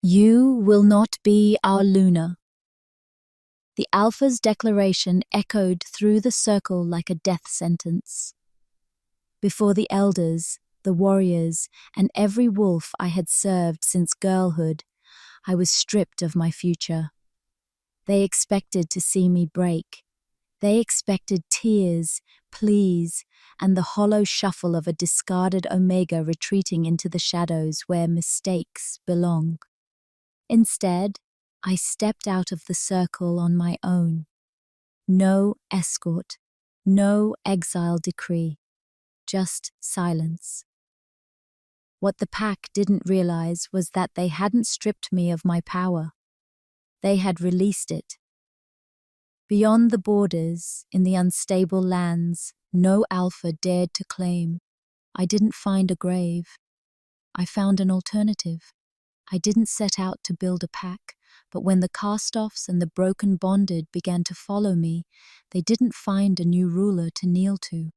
You will not be our Luna. The Alpha's declaration echoed through the circle like a death sentence. Before the elders, the warriors, and every wolf I had served since girlhood, I was stripped of my future. They expected to see me break. They expected tears, pleas, and the hollow shuffle of a discarded Omega retreating into the shadows where mistakes belong. Instead, I stepped out of the circle on my own. No escort, no exile decree, just silence. What the pack didn't realize was that they hadn't stripped me of my power. They had released it. Beyond the borders, in the unstable lands, no Alpha dared to claim. I didn't find a grave. I found an alternative. I didn't set out to build a pack, but when the cast-offs and the broken bonded began to follow me, they didn't find a new ruler to kneel to.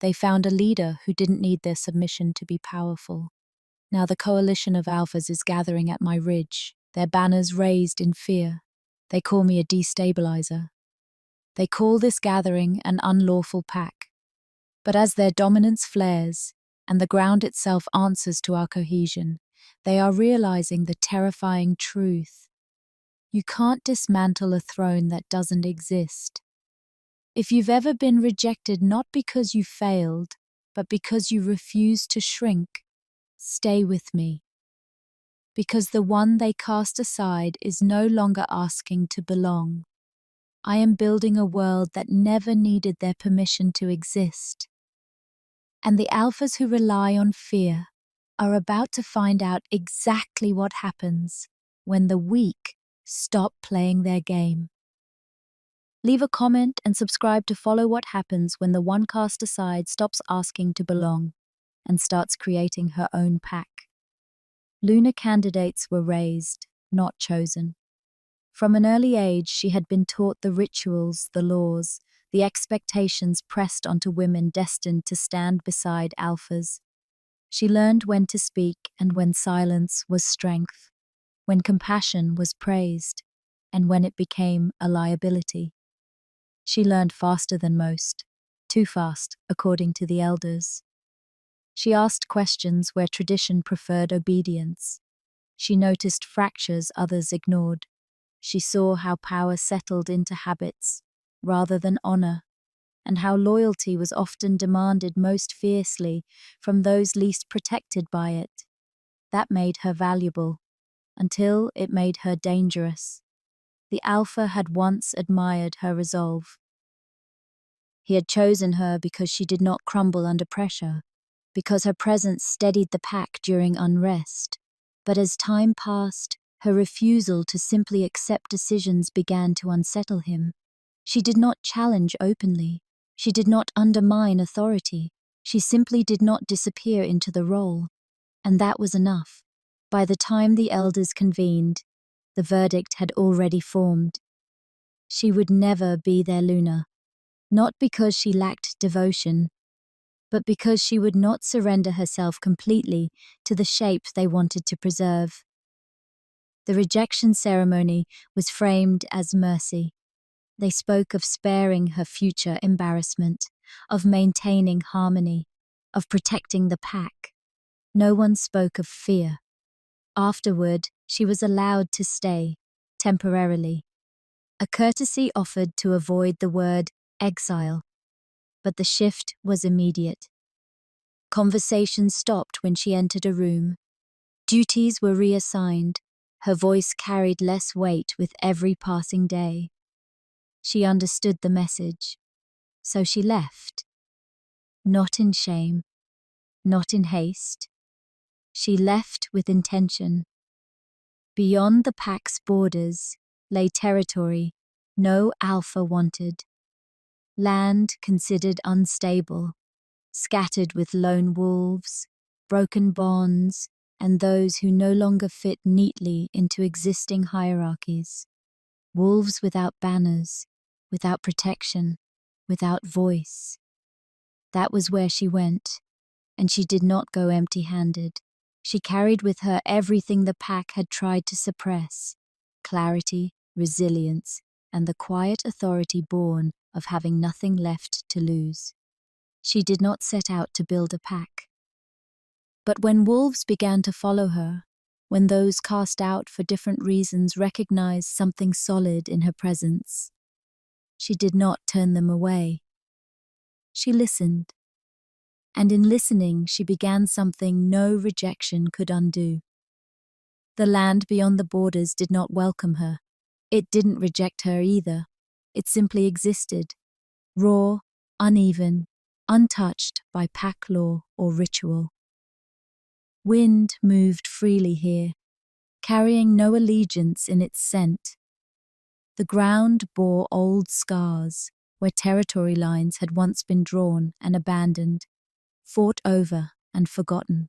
They found a leader who didn't need their submission to be powerful. Now the coalition of Alphas is gathering at my ridge, their banners raised in fear. They call me a destabilizer. They call this gathering an unlawful pack. But as their dominance flares, and the ground itself answers to our cohesion, they are realizing the terrifying truth. You can't dismantle a throne that doesn't exist. If you've ever been rejected not because you failed, but because you refused to shrink, stay with me. Because the one they cast aside is no longer asking to belong. I am building a world that never needed their permission to exist. And the Alphas who rely on fear are about to find out exactly what happens when the weak stop playing their game. Leave a comment and subscribe to follow what happens when the one cast aside stops asking to belong and starts creating her own pack. Lunar candidates were raised, not chosen. From an early age, she had been taught the rituals, the laws, the expectations pressed onto women destined to stand beside Alphas. She learned when to speak and when silence was strength, when compassion was praised, and when it became a liability. She learned faster than most, too fast, according to the elders. She asked questions where tradition preferred obedience. She noticed fractures others ignored. She saw how power settled into habits rather than honor, and how loyalty was often demanded most fiercely from those least protected by it. That made her valuable, until it made her dangerous. The Alpha had once admired her resolve. He had chosen her because she did not crumble under pressure, because her presence steadied the pack during unrest. But as time passed, her refusal to simply accept decisions began to unsettle him. She did not challenge openly. She did not undermine authority. She simply did not disappear into the role. And that was enough. By the time the elders convened, the verdict had already formed. She would never be their Luna, not because she lacked devotion, but because she would not surrender herself completely to the shape they wanted to preserve. The rejection ceremony was framed as mercy. They spoke of sparing her future embarrassment, of maintaining harmony, of protecting the pack. No one spoke of fear. Afterward, she was allowed to stay, temporarily. A courtesy offered to avoid the word exile, but the shift was immediate. Conversation stopped when she entered a room. Duties were reassigned. Her voice carried less weight with every passing day. She understood the message, so she left. Not in shame, not in haste. She left with intention. Beyond the pack's borders lay territory no Alpha wanted. Land considered unstable, scattered with lone wolves, broken bonds, and those who no longer fit neatly into existing hierarchies. Wolves without banners, without protection, without voice. That was where she went, and she did not go empty-handed. She carried with her everything the pack had tried to suppress: clarity, resilience, and the quiet authority born of having nothing left to lose. She did not set out to build a pack. But when wolves began to follow her, when those cast out for different reasons recognized something solid in her presence, she did not turn them away. She listened. And in listening, she began something no rejection could undo. The land beyond the borders did not welcome her. It didn't reject her either. It simply existed, raw, uneven, untouched by pack law or ritual. Wind moved freely here, carrying no allegiance in its scent. The ground bore old scars where territory lines had once been drawn and abandoned, fought over and forgotten.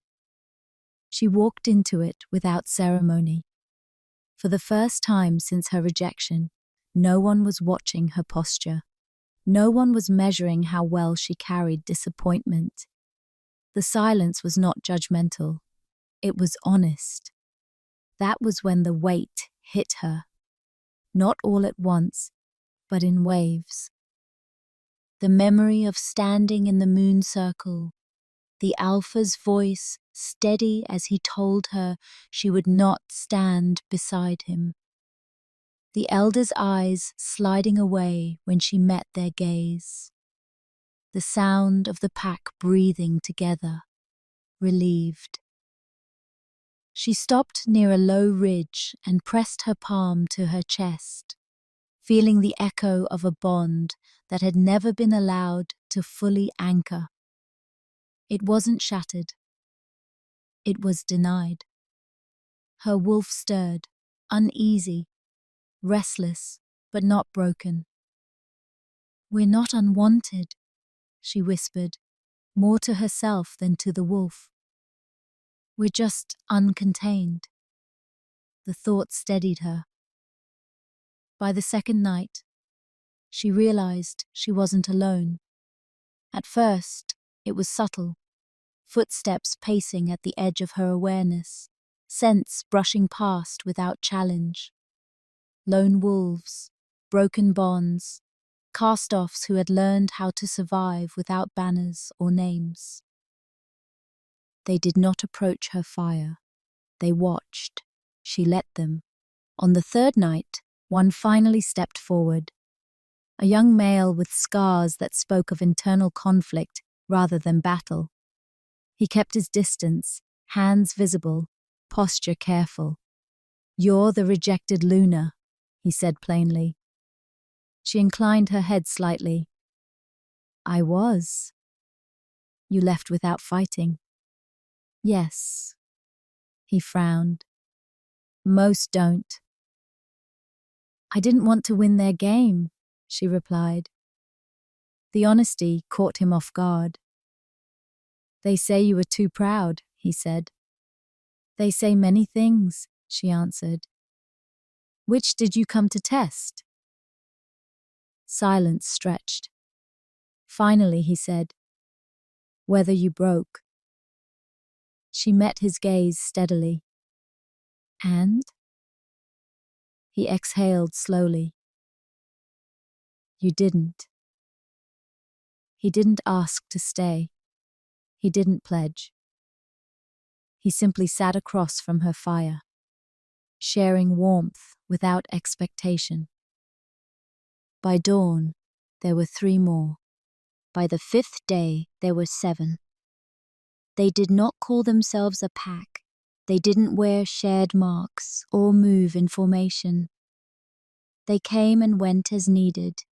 She walked into it without ceremony. For the first time since her rejection, no one was watching her posture. No one was measuring how well she carried disappointment. The silence was not judgmental. It was honest. That was when the weight hit her. Not all at once, but in waves. The memory of standing in the moon circle, the alpha's voice steady as he told her she would not stand beside him. The elder's eyes sliding away when she met their gaze. The sound of the pack breathing together, relieved. She stopped near a low ridge and pressed her palm to her chest, feeling the echo of a bond that had never been allowed to fully anchor. It wasn't shattered. It was denied. Her wolf stirred, uneasy, restless, but not broken. "We're not unwanted," she whispered, more to herself than to the wolf. "We're just uncontained." The thought steadied her. By the second night, she realized she wasn't alone. At first, it was subtle. Footsteps pacing at the edge of her awareness, scents brushing past without challenge. Lone wolves, broken bonds, cast-offs who had learned how to survive without banners or names. They did not approach her fire. They watched. She let them. On the third night, one finally stepped forward. A young male with scars that spoke of internal conflict rather than battle. He kept his distance, hands visible, posture careful. "You're the rejected Luna," he said plainly. She inclined her head slightly. "I was." "You left without fighting." "Yes." He frowned. "Most don't." "I didn't want to win their game," she replied. The honesty caught him off guard. "They say you were too proud," he said. "They say many things," she answered. "Which did you come to test?" Silence stretched. Finally he said, "Whether you broke." She met his gaze steadily. "And?" He exhaled slowly. "You didn't." He didn't ask to stay. He didn't pledge. He simply sat across from her fire, sharing warmth without expectation. By dawn, there were 3 more. By the 5th day, there were 7. They did not call themselves a pack. They didn't wear shared marks or move in formation. They came and went as needed,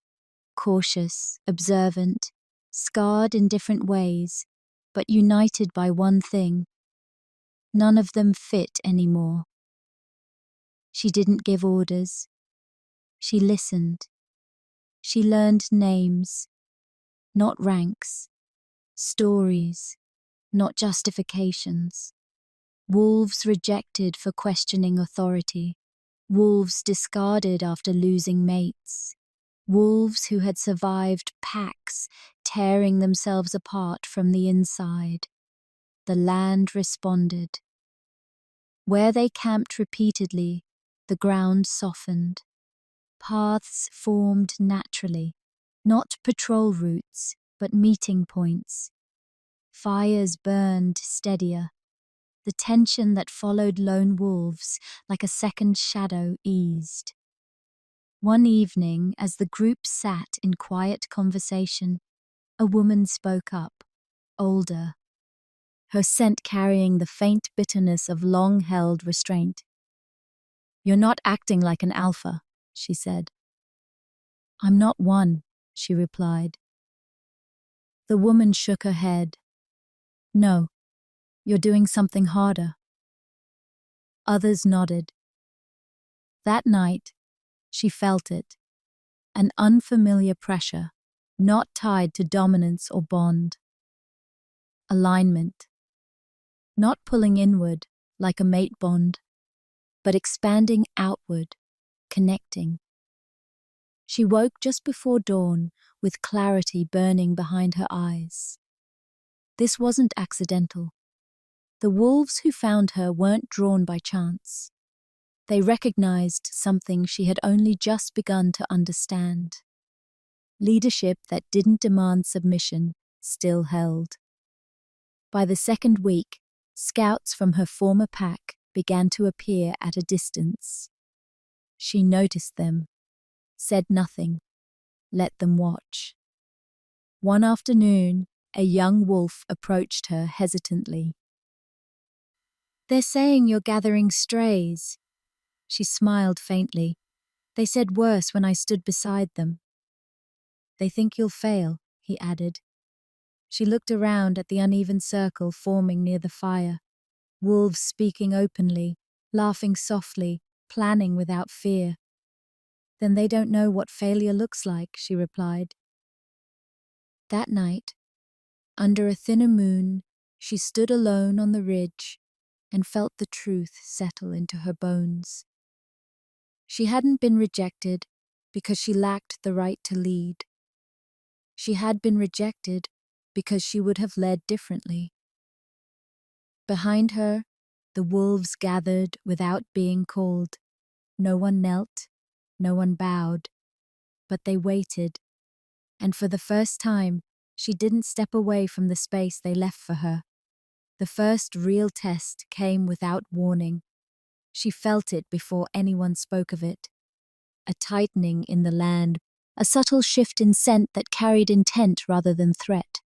cautious, observant, scarred in different ways, but united by one thing. None of them fit anymore. She didn't give orders. She listened. She learned names, not ranks, stories, not justifications. Wolves rejected for questioning authority. Wolves discarded after losing mates. Wolves who had survived packs, tearing themselves apart from the inside. The land responded. Where they camped repeatedly, the ground softened. Paths formed naturally, not patrol routes, but meeting points. Fires burned steadier. The tension that followed lone wolves like a second shadow eased. One evening, as the group sat in quiet conversation, a woman spoke up, older, her scent carrying the faint bitterness of long-held restraint. "You're not acting like an alpha," she said. "I'm not one," she replied. The woman shook her head. "No, you're doing something harder." Others nodded. That night, she felt it, an unfamiliar pressure, not tied to dominance or bond. Alignment. Not pulling inward like a mate bond, but expanding outward, connecting. She woke just before dawn with clarity burning behind her eyes. This wasn't accidental. The wolves who found her weren't drawn by chance. They recognized something she had only just begun to understand. Leadership that didn't demand submission still held. By the second week, scouts from her former pack began to appear at a distance. She noticed them, said nothing, let them watch. One afternoon, a young wolf approached her hesitantly. "They're saying you're gathering strays." She smiled faintly. "They said worse when I stood beside them." "They think you'll fail," he added. She looked around at the uneven circle forming near the fire. Wolves speaking openly, laughing softly, planning without fear. "Then they don't know what failure looks like," she replied. That night, under a thinner moon, she stood alone on the ridge and felt the truth settle into her bones. She hadn't been rejected because she lacked the right to lead. She had been rejected because she would have led differently. Behind her, the wolves gathered without being called. No one knelt, no one bowed, but they waited. And for the first time, she didn't step away from the space they left for her. The first real test came without warning. She felt it before anyone spoke of it. A tightening in the land, a subtle shift in scent that carried intent rather than threat.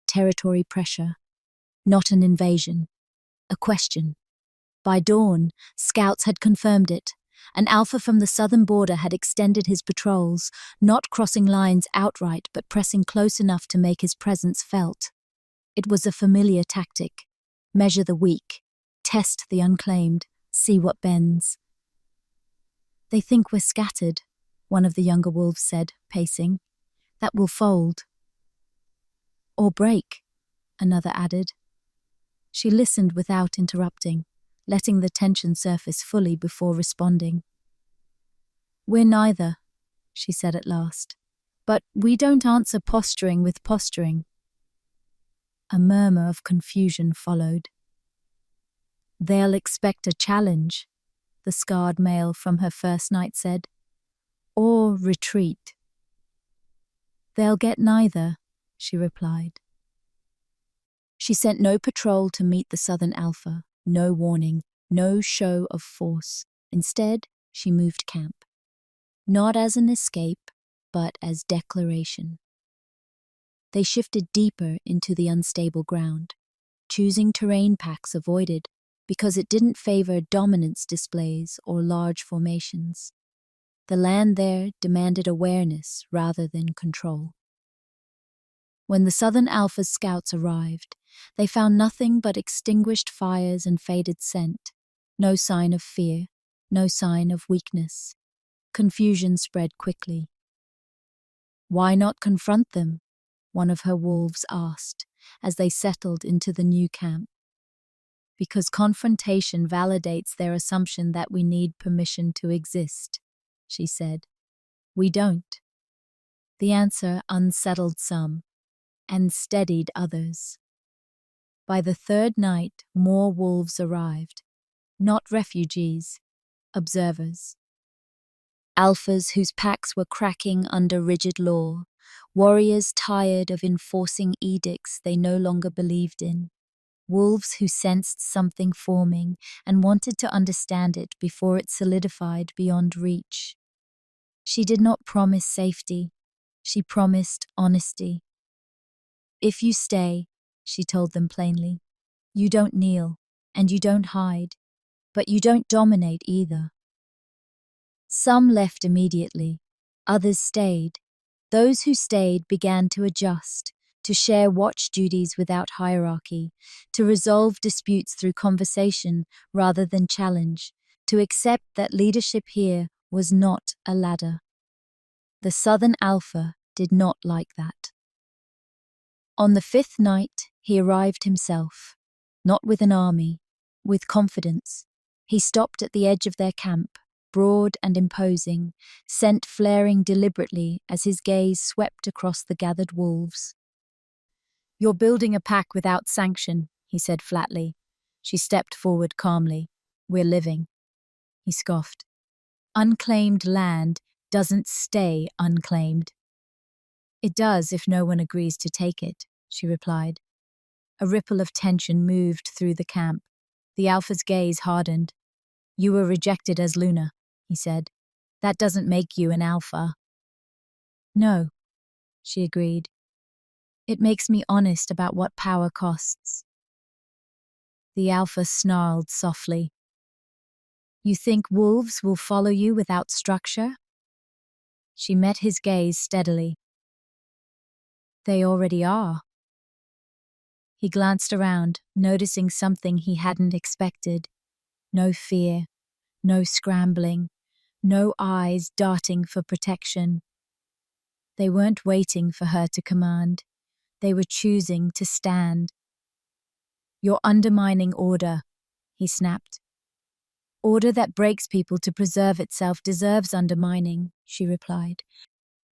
Territory pressure. Not an invasion. A question. By dawn, scouts had confirmed it. An alpha from the southern border had extended his patrols, not crossing lines outright but pressing close enough to make his presence felt. It was a familiar tactic. Measure the weak, test the unclaimed, see what bends. "They think we're scattered," one of the younger wolves said, pacing. "That will fold." "Or break," another added. She listened without interrupting, letting the tension surface fully before responding. "We're neither," she said at last. "But we don't answer posturing with posturing." A murmur of confusion followed. "They'll expect a challenge," the scarred male from her first night said. "Or retreat." "They'll get neither," she replied. She sent no patrol to meet the southern alpha, no warning, no show of force. Instead, she moved camp. Not as an escape, but as declaration. They shifted deeper into the unstable ground, choosing terrain packs avoided because it didn't favor dominance displays or large formations. The land there demanded awareness rather than control. When the Southern Alpha's scouts arrived, they found nothing but extinguished fires and faded scent. No sign of fear, no sign of weakness. Confusion spread quickly. "Why not confront them?" one of her wolves asked as they settled into the new camp. "Because confrontation validates their assumption that we need permission to exist," she said. "We don't." The answer unsettled some and steadied others. By the third night, more wolves arrived. Not refugees, observers. Alphas whose packs were cracking under rigid law, warriors tired of enforcing edicts they no longer believed in, wolves who sensed something forming and wanted to understand it before it solidified beyond reach. She did not promise safety, she promised honesty. If you stay, she told them plainly, you don't kneel, and you don't hide, but you don't dominate either. Some left immediately, others stayed. Those who stayed began to adjust, to share watch duties without hierarchy, to resolve disputes through conversation rather than challenge, to accept that leadership here was not a ladder. The Southern Alpha did not like that. On the 5th night, he arrived himself, not with an army, with confidence. He stopped at the edge of their camp, broad and imposing, scent flaring deliberately as his gaze swept across the gathered wolves. You're building a pack without sanction, he said flatly. She stepped forward calmly. We're living. He scoffed. Unclaimed land doesn't stay unclaimed. It does if no one agrees to take it, she replied. A ripple of tension moved through the camp. The Alpha's gaze hardened. You were rejected as Luna, he said. That doesn't make you an Alpha. No, she agreed. It makes me honest about what power costs. The Alpha snarled softly. You think wolves will follow you without structure? She met his gaze steadily. They already are. He glanced around, noticing something he hadn't expected. No fear, no scrambling, no eyes darting for protection. They weren't waiting for her to command. They were choosing to stand. You're undermining order, he snapped. Order that breaks people to preserve itself deserves undermining, she replied.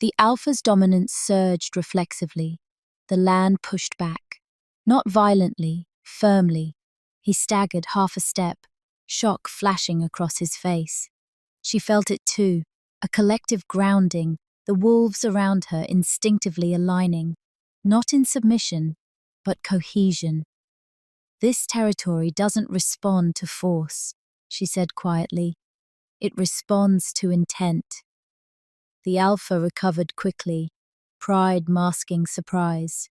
The Alpha's dominance surged reflexively. The land pushed back. Not violently, firmly. He staggered half a step, shock flashing across his face. She felt it too, a collective grounding, the wolves around her instinctively aligning, not in submission, but cohesion. This territory doesn't respond to force, she said quietly. It responds to intent. The Alpha recovered quickly, pride masking surprise.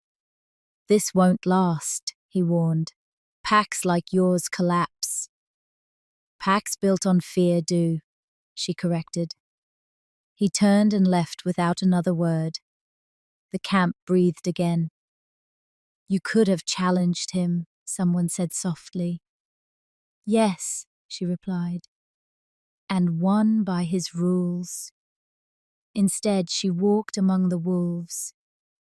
This won't last, he warned. Packs like yours collapse. Packs built on fear do, she corrected. He turned and left without another word. The camp breathed again. You could have challenged him, someone said softly. Yes, she replied, and won by his rules. Instead, she walked among the wolves,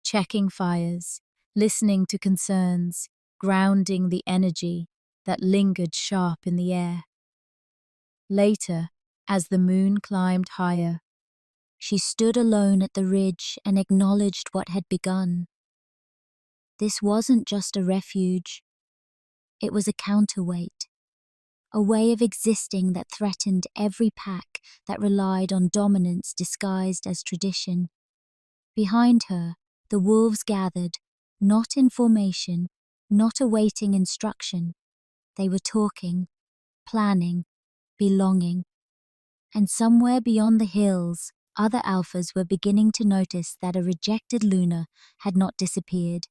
checking fires, listening to concerns, grounding the energy that lingered sharp in the air. Later, as the moon climbed higher, she stood alone at the ridge and acknowledged what had begun. This wasn't just a refuge. It was a counterweight, a way of existing that threatened every pack that relied on dominance disguised as tradition. Behind her, the wolves gathered, not in formation, not awaiting instruction. They were talking, planning, belonging. And somewhere beyond the hills, other Alphas were beginning to notice that a rejected Luna had not disappeared.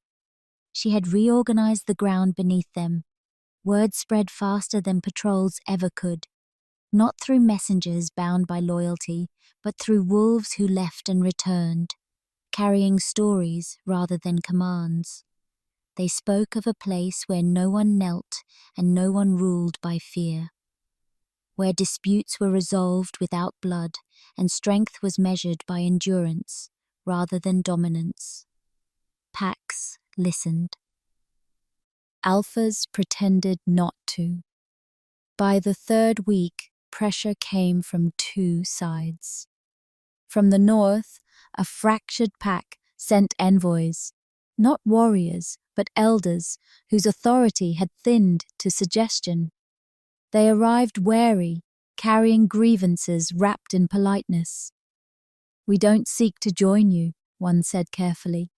She had reorganized the ground beneath them. Word spread faster than patrols ever could, not through messengers bound by loyalty, but through wolves who left and returned, carrying stories rather than commands. They spoke of a place where no one knelt and no one ruled by fear, where disputes were resolved without blood and strength was measured by endurance rather than dominance. Packs listened. Alphas pretended not to. By the 3rd week, pressure came from 2 sides. From the north, a fractured pack sent envoys, not warriors, but elders whose authority had thinned to suggestion. They arrived wary, carrying grievances wrapped in politeness. "We don't seek to join you," one said carefully.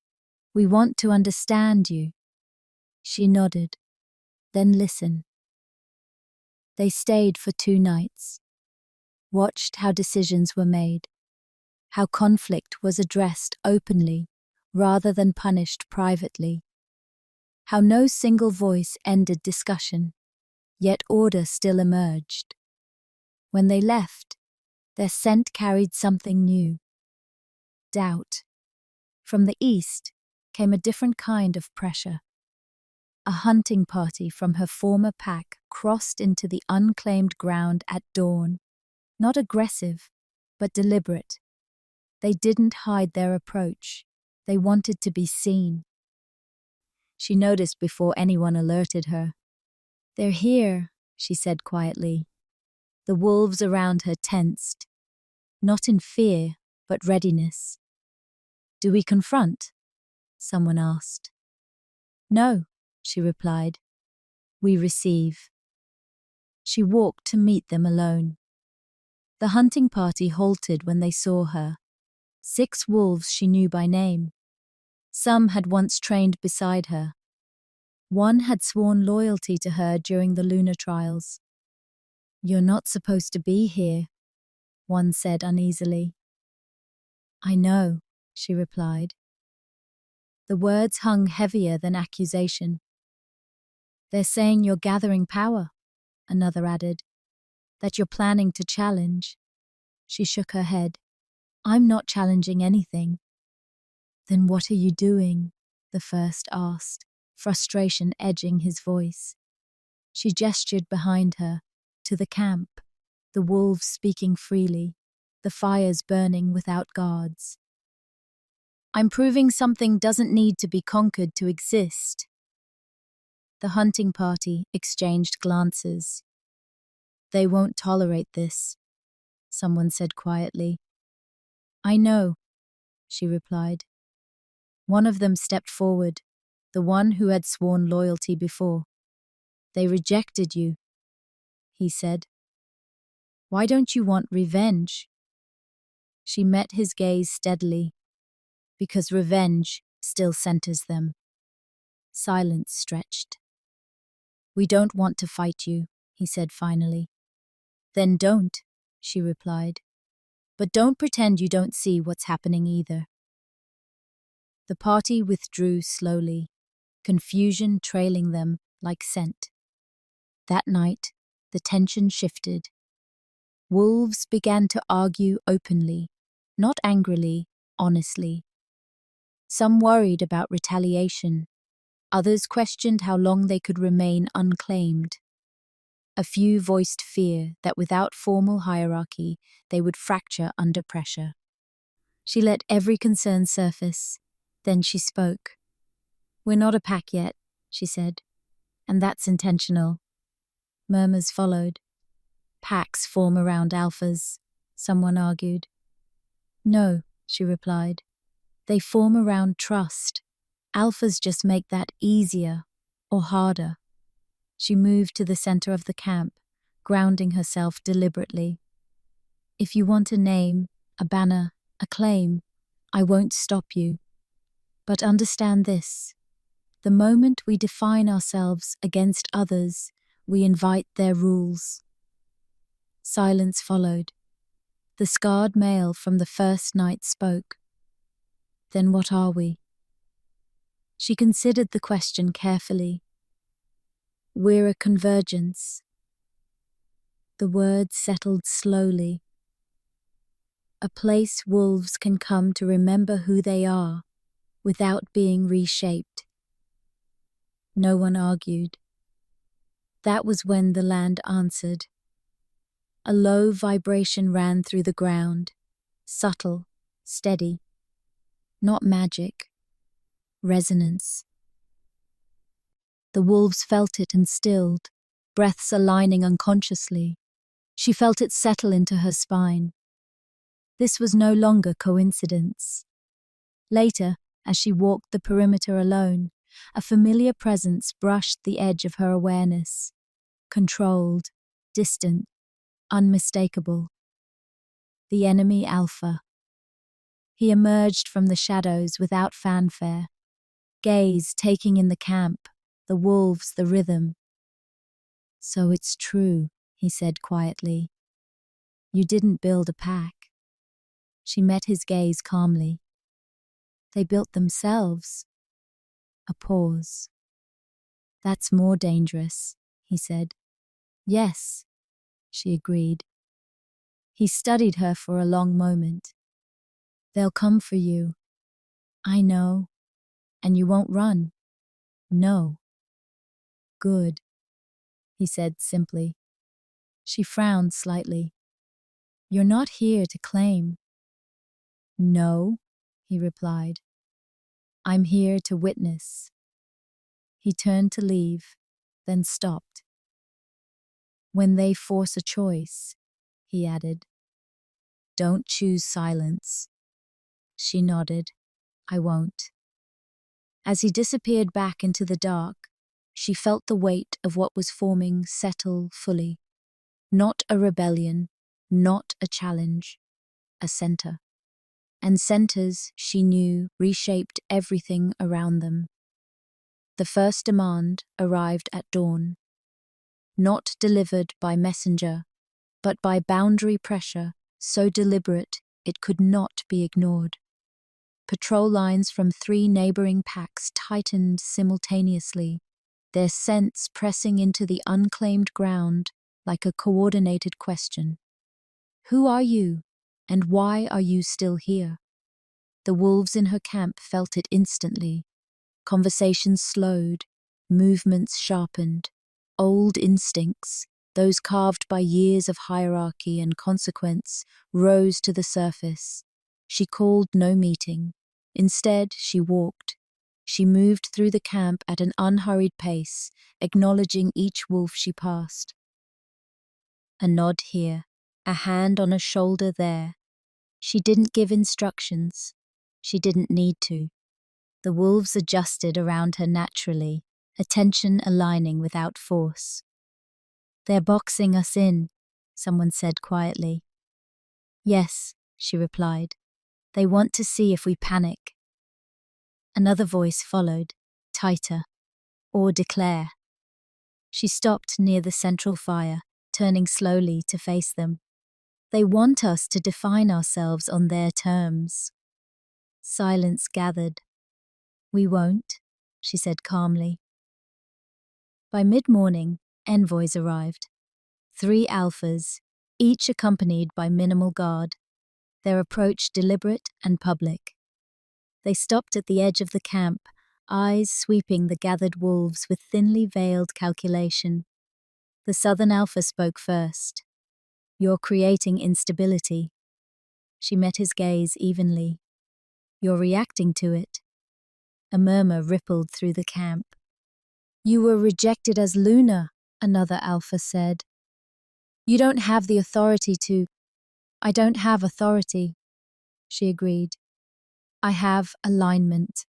"We want to understand you." She nodded. "Then listen." They stayed for 2 nights, watched how decisions were made, how conflict was addressed openly rather than punished privately, how no single voice ended discussion, yet order still emerged. When they left, their scent carried something new. Doubt. From the east came a different kind of pressure. A hunting party from her former pack crossed into the unclaimed ground at dawn, not aggressive, but deliberate. They didn't hide their approach. They wanted to be seen. She noticed before anyone alerted her. "They're here," she said quietly. The wolves around her tensed, not in fear, but readiness. "Do we confront?" someone asked. "No," she replied. "We receive." She walked to meet them alone. The hunting party halted when they saw her. 6 wolves she knew by name. Some had once trained beside her. One had sworn loyalty to her during the lunar trials. "You're not supposed to be here," one said uneasily. "I know," she replied. The words hung heavier than accusation. "They're saying you're gathering power," another added. "That you're planning to challenge." She shook her head. "I'm not challenging anything." "Then what are you doing?" the first asked, frustration edging his voice. She gestured behind her, to the camp, the wolves speaking freely, the fires burning without guards. "I'm proving something doesn't need to be conquered to exist." The hunting party exchanged glances. "They won't tolerate this," someone said quietly. "I know," she replied. One of them stepped forward, the one who had sworn loyalty before. "They rejected you," he said. "Why don't you want revenge?" She met his gaze steadily. "Because revenge still centers them." Silence stretched. "We don't want to fight you," he said finally. "Then don't," she replied. "But don't pretend you don't see what's happening either." The party withdrew slowly, confusion trailing them like scent. That night, the tension shifted. Wolves began to argue openly, not angrily, honestly. Some worried about retaliation. Others questioned how long they could remain unclaimed. A few voiced fear that without formal hierarchy, they would fracture under pressure. She let every concern surface. Then she spoke. "We're not a pack yet," she said, "and that's intentional." Murmurs followed. "Packs form around alphas," someone argued. "No," she replied. "They form around trust. Alphas just make that easier or harder." She moved to the center of the camp, grounding herself deliberately. "If you want a name, a banner, a claim, I won't stop you. But understand this. The moment we define ourselves against others, we invite their rules." Silence followed. The scarred male from the first night spoke. "Then what are we?" She considered the question carefully. "We're a convergence." The words settled slowly. A place wolves can come to remember who they are, without being reshaped. No one argued. That was when the land answered. A low vibration ran through the ground, subtle, steady. Not magic. Resonance. The wolves felt it and stilled, breaths aligning unconsciously. She felt it settle into her spine. This was no longer coincidence. Later, as she walked the perimeter alone, a familiar presence brushed the edge of her awareness. Controlled, distant, unmistakable. The enemy Alpha. He emerged from the shadows without fanfare, gaze taking in the camp, the wolves, the rhythm. So it's true, he said quietly. You didn't build a pack. She met his gaze calmly. They built themselves. A pause. That's more dangerous, he said. Yes, she agreed. He studied her for a long moment. They'll come for you. I know. And you won't run. No. Good, he said simply. She frowned slightly. You're not here to claim. No, he replied. I'm here to witness. He turned to leave, then stopped. When they force a choice, he added, don't choose silence. She nodded. I won't. As he disappeared back into the dark, she felt the weight of what was forming settle fully. Not a rebellion, not a challenge, a center. And centers, she knew, reshaped everything around them. The first demand arrived at dawn. Not delivered by messenger, but by boundary pressure so deliberate it could not be ignored. Patrol lines from 3 neighboring packs tightened simultaneously, their scents pressing into the unclaimed ground like a coordinated question. Who are you, and why are you still here? The wolves in her camp felt it instantly. Conversations slowed, movements sharpened. Old instincts, those carved by years of hierarchy and consequence, rose to the surface. She called no meeting. Instead, she walked. She moved through the camp at an unhurried pace, acknowledging each wolf she passed. A nod here, a hand on a shoulder there. She didn't give instructions. She didn't need to. The wolves adjusted around her naturally, attention aligning without force. They're boxing us in, someone said quietly. Yes, she replied. They want to see if we panic. Another voice followed, tighter. Or declare. She stopped near the central fire, turning slowly to face them. They want us to define ourselves on their terms. Silence gathered. We won't, she said calmly. By mid-morning, envoys arrived. 3 alphas, each accompanied by minimal guard. Their approach deliberate and public. They stopped at the edge of the camp, eyes sweeping the gathered wolves with thinly veiled calculation. The southern alpha spoke first. You're creating instability. She met his gaze evenly. You're reacting to it. A murmur rippled through the camp. You were rejected as Luna, another alpha said. You don't have the authority to. I don't have authority, she agreed. I have alignment.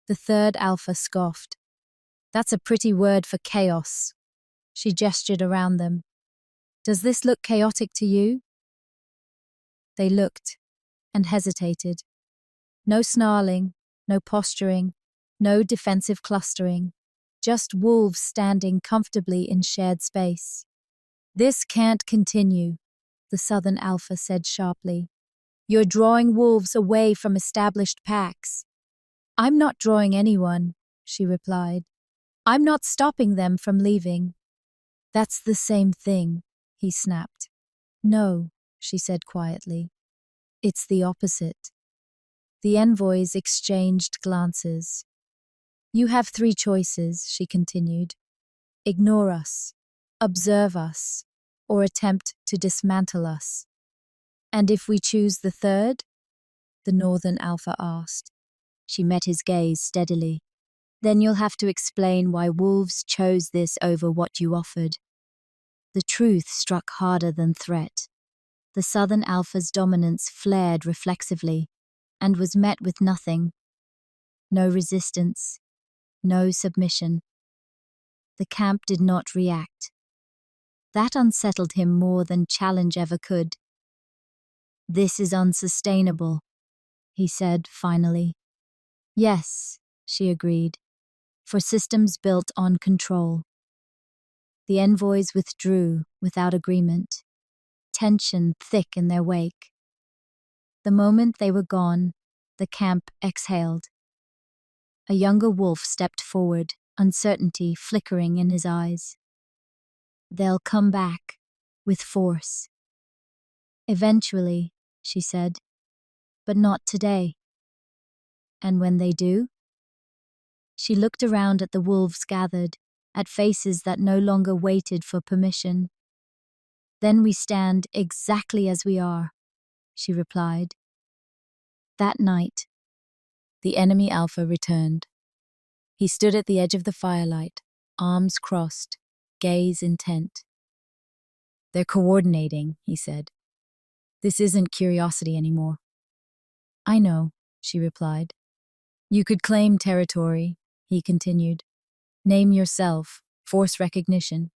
The third alpha scoffed. That's a pretty word for chaos. She gestured around them. Does this look chaotic to you? They looked and hesitated. No snarling, no posturing, no defensive clustering. Just wolves standing comfortably in shared space. This can't continue, the southern alpha said sharply. You're drawing wolves away from established packs. I'm not drawing anyone, she replied. I'm not stopping them from leaving. That's the same thing, he snapped. No, she said quietly. It's the opposite. The envoys exchanged glances. You have 3 choices, she continued. Ignore us, observe us, or attempt to dismantle us. And if we choose the third? The northern alpha asked. She met his gaze steadily. Then you'll have to explain why wolves chose this over what you offered. The truth struck harder than threat. The southern alpha's dominance flared reflexively and was met with nothing. No resistance, no submission. The camp did not react. That unsettled him more than challenge ever could. "This is unsustainable," he said finally. "Yes," she agreed, "for systems built on control." The envoys withdrew without agreement, tension thick in their wake. The moment they were gone, the camp exhaled. A younger wolf stepped forward, uncertainty flickering in his eyes. "They'll come back, with force." "Eventually," she said, "but not today." "And when they do?" She looked around at the wolves gathered, at faces that no longer waited for permission. "Then we stand exactly as we are," she replied. That night, the enemy alpha returned. He stood at the edge of the firelight, arms crossed, gaze intent. "They're coordinating," he said. "This isn't curiosity anymore." "I know," she replied. "You could claim territory," he continued. "Name yourself, force recognition."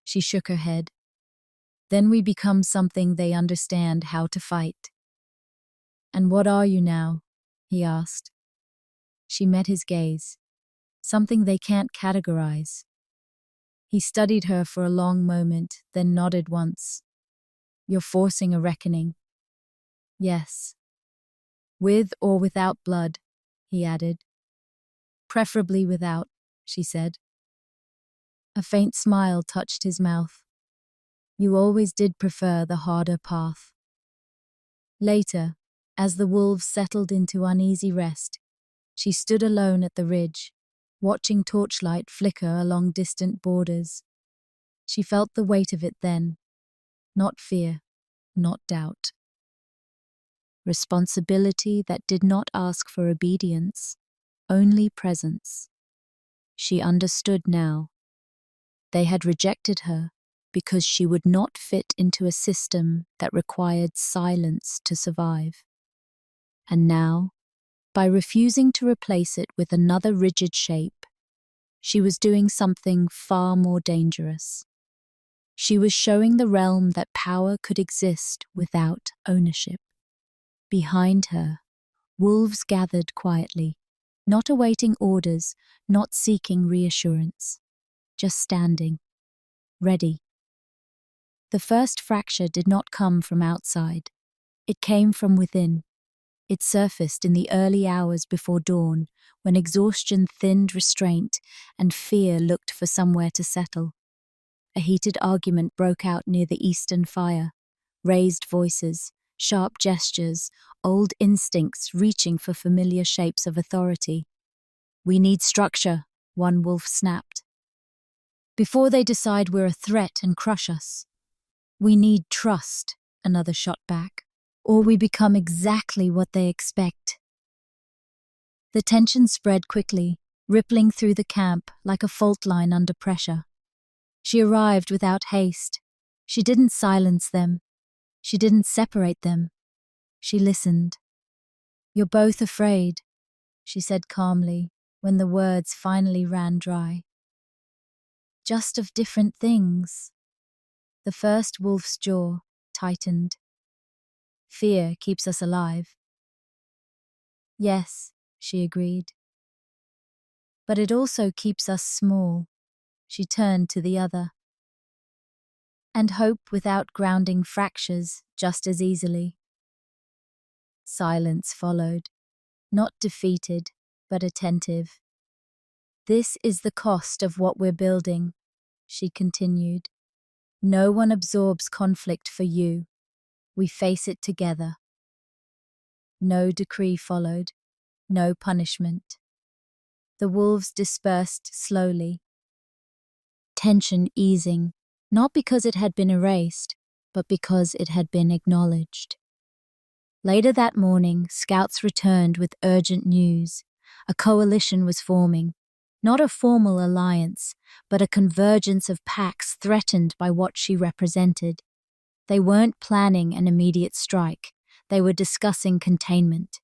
She shook her head. "Then we become something they understand how to fight." "And what are you now?" he asked. She met his gaze. "Something they can't categorize." He studied her for a long moment, then nodded once. "You're forcing a reckoning." "Yes." "With or without blood," he added. "Preferably without," she said. A faint smile touched his mouth. "You always did prefer the harder path." Later, as the wolves settled into uneasy rest, she stood alone at the ridge, watching torchlight flicker along distant borders. She felt the weight of it then. Not fear, not doubt. Responsibility that did not ask for obedience, only presence. She understood now. They had rejected her because she would not fit into a system that required silence to survive. And now, by refusing to replace it with another rigid shape, she was doing something far more dangerous. She was showing the realm that power could exist without ownership. Behind her, wolves gathered quietly, not awaiting orders, not seeking reassurance, just standing, ready. The first fracture did not come from outside. It came from within. It surfaced in the early hours before dawn, when exhaustion thinned restraint and fear looked for somewhere to settle. A heated argument broke out near the eastern fire. Raised voices, sharp gestures, old instincts reaching for familiar shapes of authority. "We need structure," one wolf snapped. "Before they decide we're a threat and crush us." "We need trust," another shot back, "or we become exactly what they expect." The tension spread quickly, rippling through the camp like a fault line under pressure. She arrived without haste. She didn't silence them. She didn't separate them. She listened. "You're both afraid," she said calmly, when the words finally ran dry. "Just of different things." The first wolf's jaw tightened. "Fear keeps us alive." "Yes," she agreed. "But it also keeps us small." She turned to the other. "And hope without grounding fractures just as easily." Silence followed, not defeated, but attentive. "This is the cost of what we're building," she continued. "No one absorbs conflict for you. We face it together." No decree followed, no punishment. The wolves dispersed slowly, tension easing, not because it had been erased, but because it had been acknowledged. Later that morning, scouts returned with urgent news. A coalition was forming, not a formal alliance, but a convergence of packs threatened by what she represented. They weren't planning an immediate strike. They were discussing containment,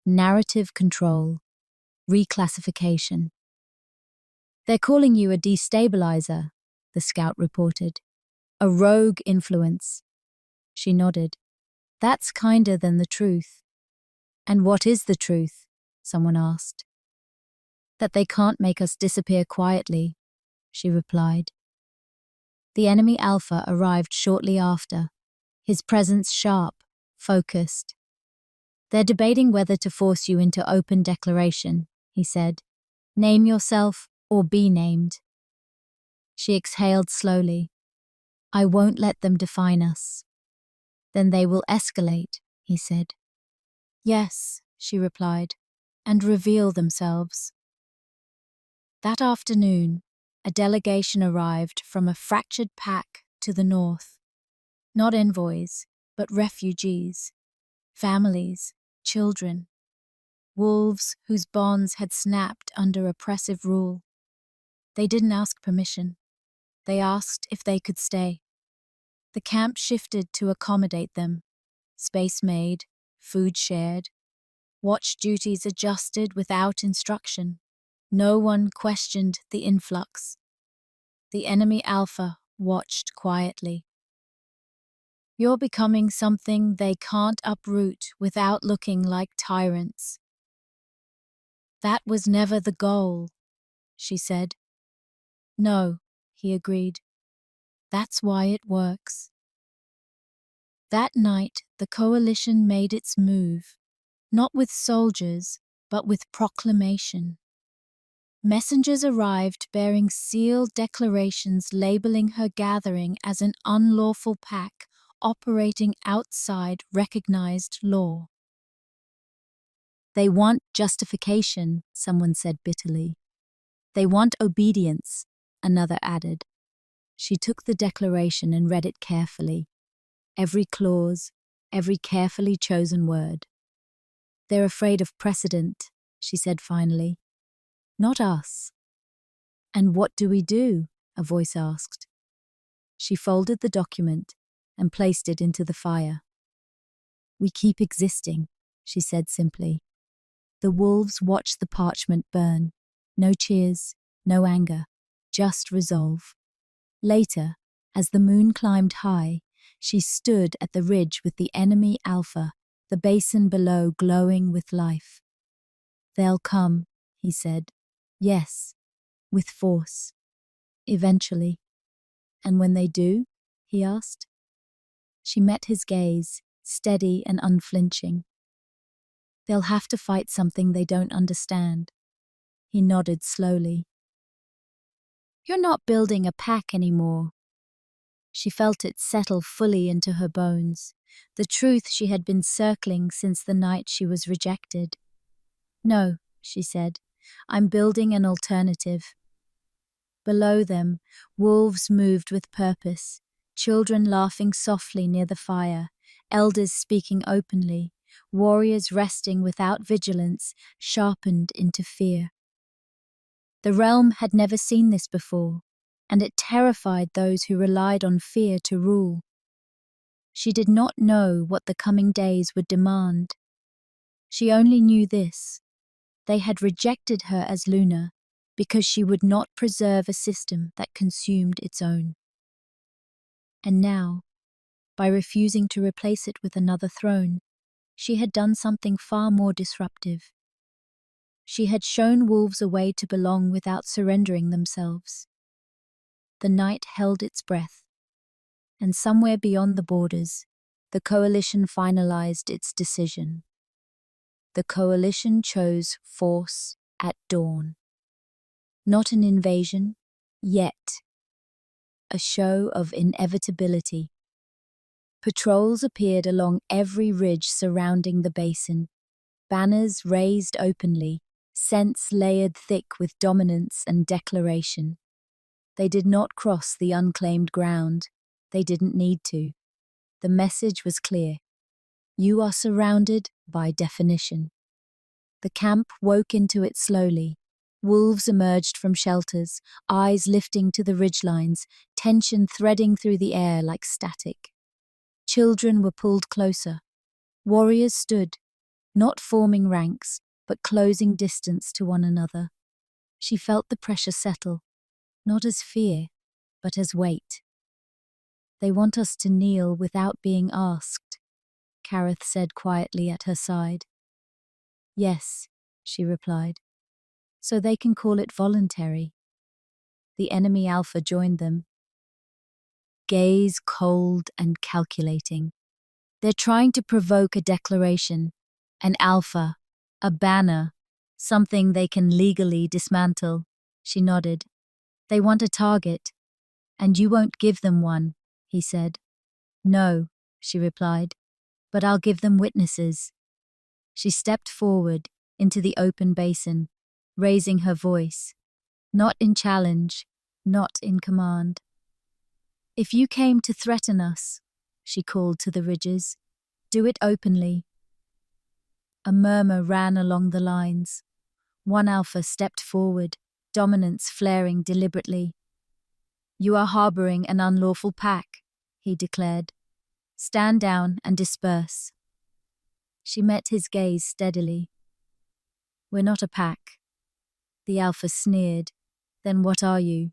narrative control, reclassification. "They're calling you a destabilizer," the scout reported. A rogue influence. She nodded. That's kinder than the truth. And what is the truth? Someone asked. That they can't make us disappear quietly, she replied. The enemy Alpha arrived shortly after, his presence sharp, focused. They're debating whether to force you into open declaration, he said. Name yourself or be named. She exhaled slowly. I won't let them define us. Then they will escalate, he said. Yes, she replied, and reveal themselves. That afternoon, a delegation arrived from a fractured pack to the north. Not envoys, but refugees, families, children, wolves whose bonds had snapped under oppressive rule. They didn't ask permission. They asked if they could stay. The camp shifted to accommodate them. Space made, food shared, watch duties adjusted without instruction. No one questioned the influx. The enemy Alpha watched quietly. You're becoming something they can't uproot without looking like tyrants. That was never the goal, she said. No, he agreed. That's why it works. That night, the coalition made its move, not with soldiers, but with proclamation. Messengers arrived bearing sealed declarations labeling her gathering as an unlawful pack operating outside recognized law. They want justification, someone said bitterly. They want obedience, another added. She took the declaration and read it carefully. Every clause, every carefully chosen word. They're afraid of precedent, she said finally. Not us. And what do we do? A voice asked. She folded the document and placed it into the fire. We keep existing, she said simply. The wolves watched the parchment burn. No cheers, no anger, just resolve. Later, as the moon climbed high, she stood at the ridge with the enemy Alpha, the basin below glowing with life. They'll come, he said. Yes, with force. Eventually. And when they do? He asked. She met his gaze, steady and unflinching. They'll have to fight something they don't understand. He nodded slowly. You're not building a pack anymore. She felt it settle fully into her bones, the truth she had been circling since the night she was rejected. No, she said, I'm building an alternative. Below them, wolves moved with purpose, children laughing softly near the fire, elders speaking openly, warriors resting without vigilance, sharpened into fear. The realm had never seen this before, and it terrified those who relied on fear to rule. She did not know what the coming days would demand. She only knew this. They had rejected her as Luna because she would not preserve a system that consumed its own. And now, by refusing to replace it with another throne, she had done something far more disruptive. She had shown wolves a way to belong without surrendering themselves. The night held its breath, and somewhere beyond the borders, the coalition finalized its decision. The coalition chose force at dawn. Not an invasion, yet a show of inevitability. Patrols appeared along every ridge surrounding the basin, banners raised openly, scents layered thick with dominance and declaration. They did not cross the unclaimed ground. They didn't need to. The message was clear. You are surrounded by definition. The camp woke into it slowly. Wolves emerged from shelters, eyes lifting to the ridgelines, tension threading through the air like static. Children were pulled closer. Warriors stood, not forming ranks, but closing distance to one another. She felt the pressure settle, not as fear, but as weight. They want us to kneel without being asked, Kareth said quietly at her side. Yes, she replied. So they can call it voluntary. The enemy Alpha joined them. Gaze cold and calculating. They're trying to provoke a declaration, an Alpha, a banner, something they can legally dismantle. She nodded. They want a target, and you won't give them one, he said. No, she replied, but I'll give them witnesses. She stepped forward into the open basin, raising her voice, not in challenge, not in command. If you came to threaten us, she called to the ridges, do it openly. A murmur ran along the lines. One Alpha stepped forward, dominance flaring deliberately. You are harboring an unlawful pack, he declared. Stand down and disperse. She met his gaze steadily. We're not a pack. The Alpha sneered. Then what are you?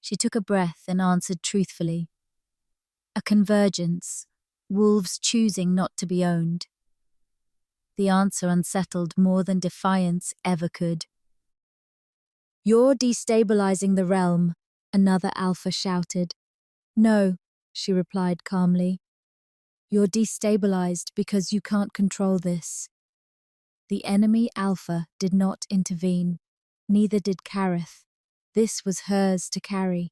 She took a breath and answered truthfully. A convergence, wolves choosing not to be owned. The answer unsettled more than defiance ever could. You're destabilizing the realm, another Alpha shouted. No, she replied calmly. You're destabilized because you can't control this. The enemy Alpha did not intervene. Neither did Kareth. This was hers to carry.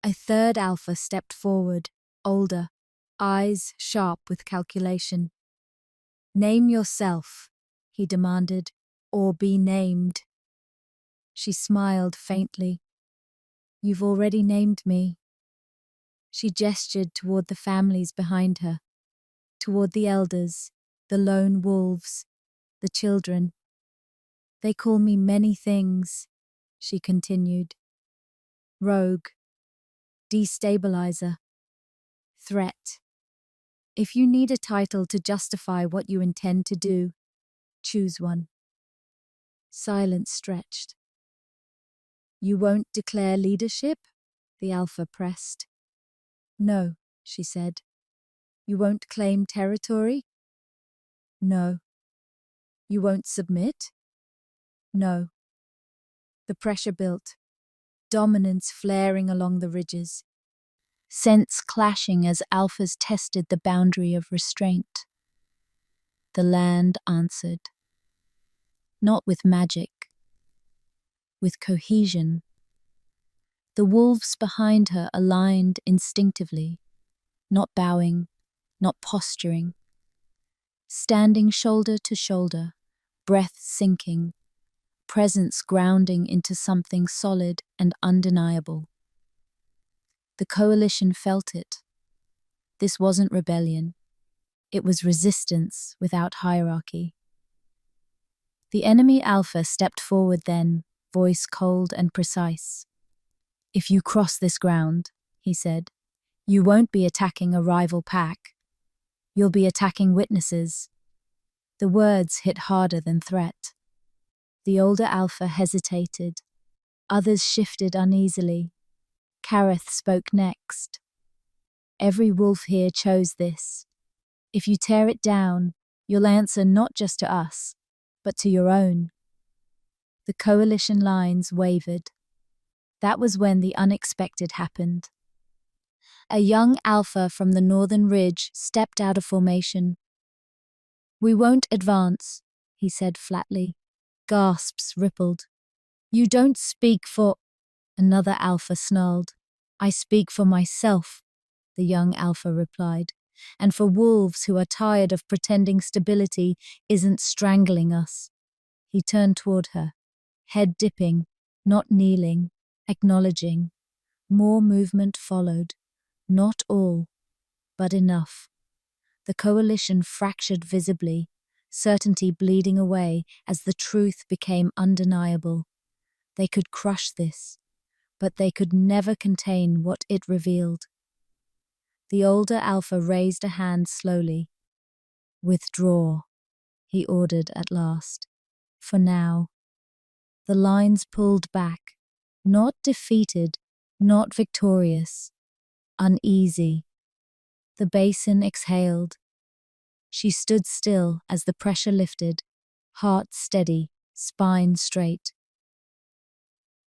A third Alpha stepped forward, older, eyes sharp with calculation. Name yourself, he demanded, or be named. She smiled faintly. You've already named me. She gestured toward the families behind her, toward the elders, the lone wolves, the children. They call me many things, she continued. Rogue, destabilizer, threat. If you need a title to justify what you intend to do, choose one. Silence stretched. You won't declare leadership? The Alpha pressed. No, she said. You won't claim territory? No. You won't submit? No. The pressure built, dominance flaring along the ridges, sense clashing as Alphas tested the boundary of restraint. The land answered. Not with magic, with cohesion. The wolves behind her aligned instinctively, not bowing, not posturing. Standing shoulder to shoulder, breath sinking, presence grounding into something solid and undeniable. The coalition felt it. This wasn't rebellion. It was resistance without hierarchy. The enemy Alpha stepped forward then, voice cold and precise. If you cross this ground, he said, you won't be attacking a rival pack. You'll be attacking witnesses. The words hit harder than threat. The older Alpha hesitated. Others shifted uneasily. Kareth spoke next. Every wolf here chose this. If you tear it down, you'll answer not just to us, but to your own. The coalition lines wavered. That was when the unexpected happened. A young Alpha from the northern ridge stepped out of formation. We won't advance, he said flatly. Gasps rippled. You don't speak for... Another Alpha snarled. I speak for myself, the young Alpha replied, and for wolves who are tired of pretending stability isn't strangling us. He turned toward her, head dipping, not kneeling, acknowledging. More movement followed. Not all, but enough. The coalition fractured visibly, certainty bleeding away as the truth became undeniable. They could crush this, but they could never contain what it revealed. The older Alpha raised a hand slowly. Withdraw, he ordered at last. For now. The lines pulled back, not defeated, not victorious, uneasy. The basin exhaled. She stood still as the pressure lifted, heart steady, spine straight.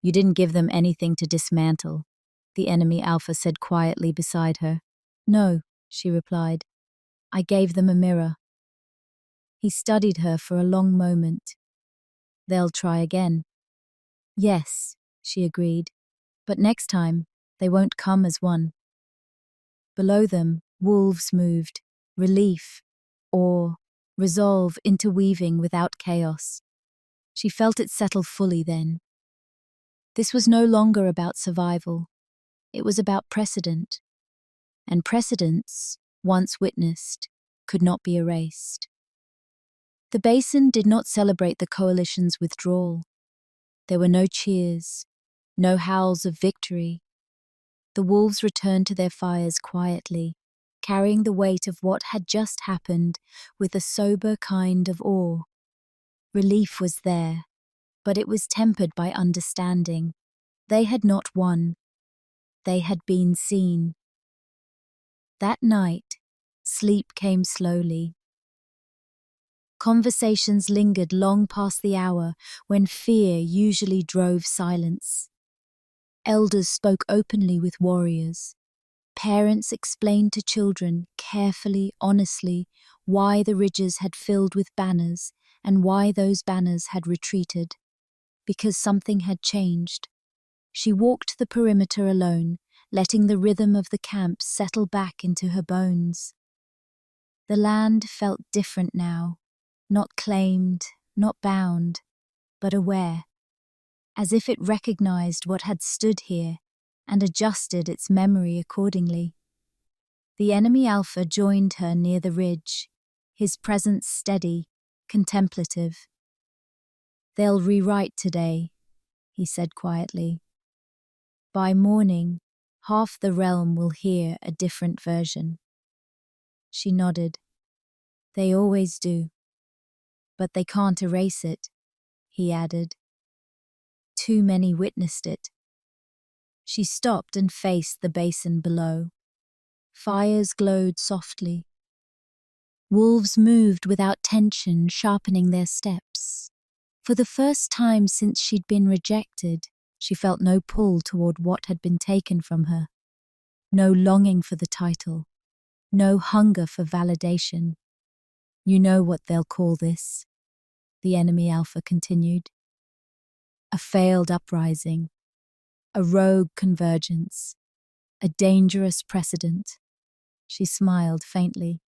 You didn't give them anything to dismantle, the enemy alpha said quietly beside her. No, she replied. I gave them a mirror. He studied her for a long moment. They'll try again. Yes, she agreed, but next time they won't come as one. Below them, wolves moved, relief, awe, resolve interweaving without chaos. She felt it settle fully then. This was no longer about survival. It was about precedent. And precedents, once witnessed, could not be erased. The basin did not celebrate the coalition's withdrawal. There were no cheers, no howls of victory. The wolves returned to their fires quietly, carrying the weight of what had just happened with a sober kind of awe. Relief was there, but it was tempered by understanding. They had not won. They had been seen. That night, sleep came slowly. Conversations lingered long past the hour when fear usually drove silence. Elders spoke openly with warriors. Parents explained to children carefully, honestly, why the ridges had filled with banners and why those banners had retreated. Because something had changed. She walked the perimeter alone, letting the rhythm of the camp settle back into her bones. The land felt different now, not claimed, not bound, but aware, as if it recognized what had stood here and adjusted its memory accordingly. The enemy alpha joined her near the ridge, his presence steady, contemplative. They'll rewrite today, he said quietly. By morning, half the realm will hear a different version. She nodded. They always do. But they can't erase it, he added. Too many witnessed it. She stopped and faced the basin below. Fires glowed softly. Wolves moved without tension, sharpening their steps. For the first time since she'd been rejected, she felt no pull toward what had been taken from her. No longing for the title. No hunger for validation. You know what they'll call this, the enemy alpha continued. A failed uprising. A rogue convergence. A dangerous precedent. She smiled faintly.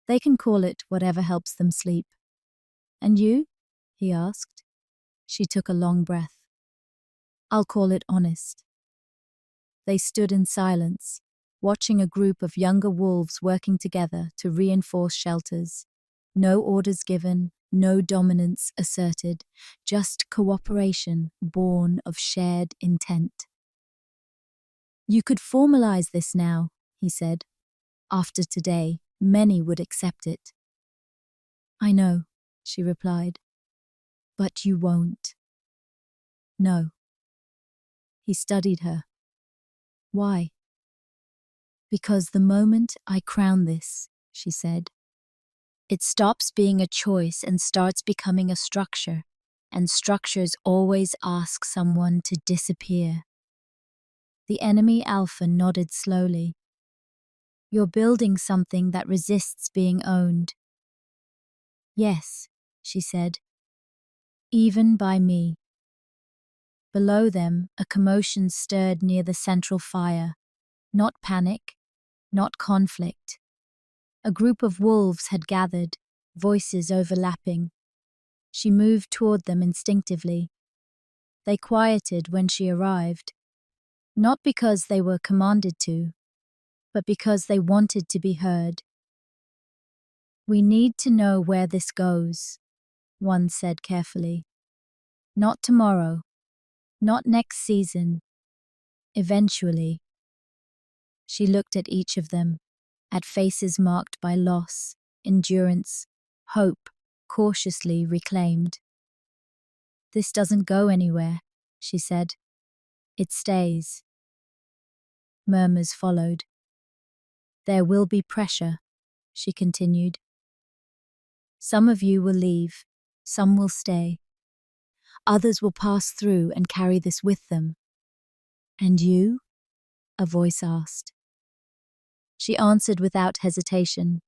They can call it whatever helps them sleep. And you? He asked. She took a long breath. I'll call it honest. They stood in silence, watching a group of younger wolves working together to reinforce shelters. No orders given, no dominance asserted, just cooperation born of shared intent. You could formalize this now, he said. After today, many would accept it. I know, she replied. But you won't. No. He studied her. Why? Because the moment I crown this, she said, it stops being a choice and starts becoming a structure, and structures always ask someone to disappear. The enemy alpha nodded slowly. You're building something that resists being owned. Yes, she said, even by me. Below them, a commotion stirred near the central fire. Not panic, not conflict. A group of wolves had gathered, voices overlapping. She moved toward them instinctively. They quieted when she arrived, not because they were commanded to, but because they wanted to be heard. We need to know where this goes, one said carefully. Not tomorrow, not next season, eventually. She looked at each of them, at faces marked by loss, endurance, hope, cautiously reclaimed. This doesn't go anywhere, she said. It stays. Murmurs followed. There will be pressure, she continued. Some of you will leave, some will stay. Others will pass through and carry this with them. And you? A voice asked. She answered without hesitation.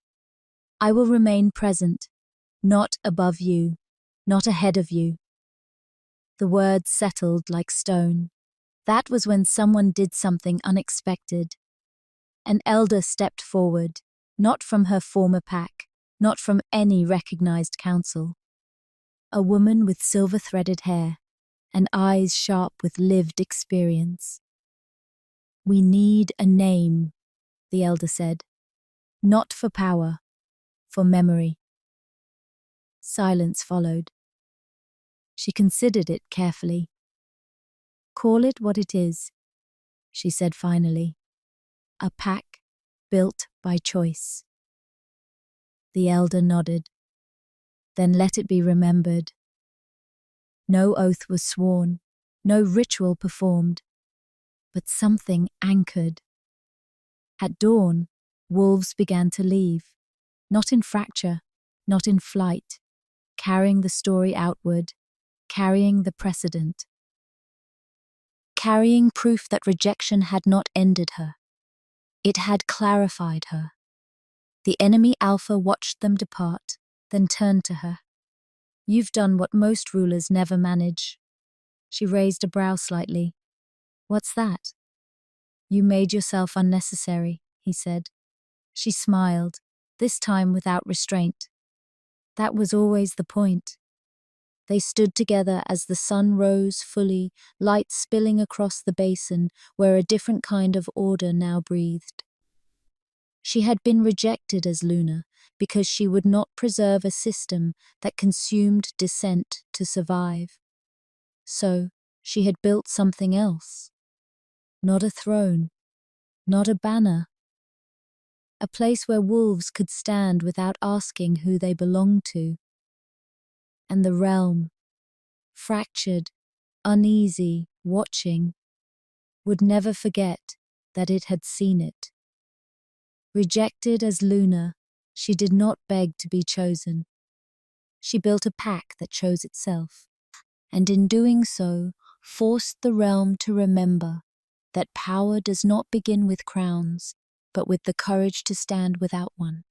I will remain present, not above you, not ahead of you. The words settled like stone. That was when someone did something unexpected. An elder stepped forward, not from her former pack, not from any recognized council. A woman with silver-threaded hair and eyes sharp with lived experience. We need a name, the elder said. Not for power, for memory. Silence followed. She considered it carefully. Call it what it is, she said finally. A pack built by choice. The elder nodded. Then let it be remembered. No oath was sworn, no ritual performed, but something anchored. At dawn, wolves began to leave, not in fracture, not in flight, carrying the story outward, carrying the precedent. Carrying proof that rejection had not ended her. It had clarified her. The enemy alpha watched them depart, then turned to her. You've done what most rulers never manage. She raised a brow slightly. What's that? You made yourself unnecessary, he said. She smiled, this time without restraint. That was always the point. They stood together as the sun rose fully, light spilling across the basin where a different kind of order now breathed. She had been rejected as Luna because she would not preserve a system that consumed dissent to survive. So, she had built something else. Not a throne, not a banner. A place where wolves could stand without asking who they belonged to. And the realm, fractured, uneasy, watching, would never forget that it had seen it. Rejected as Luna, she did not beg to be chosen. She built a pack that chose itself, and in doing so, forced the realm to remember that power does not begin with crowns, but with the courage to stand without one.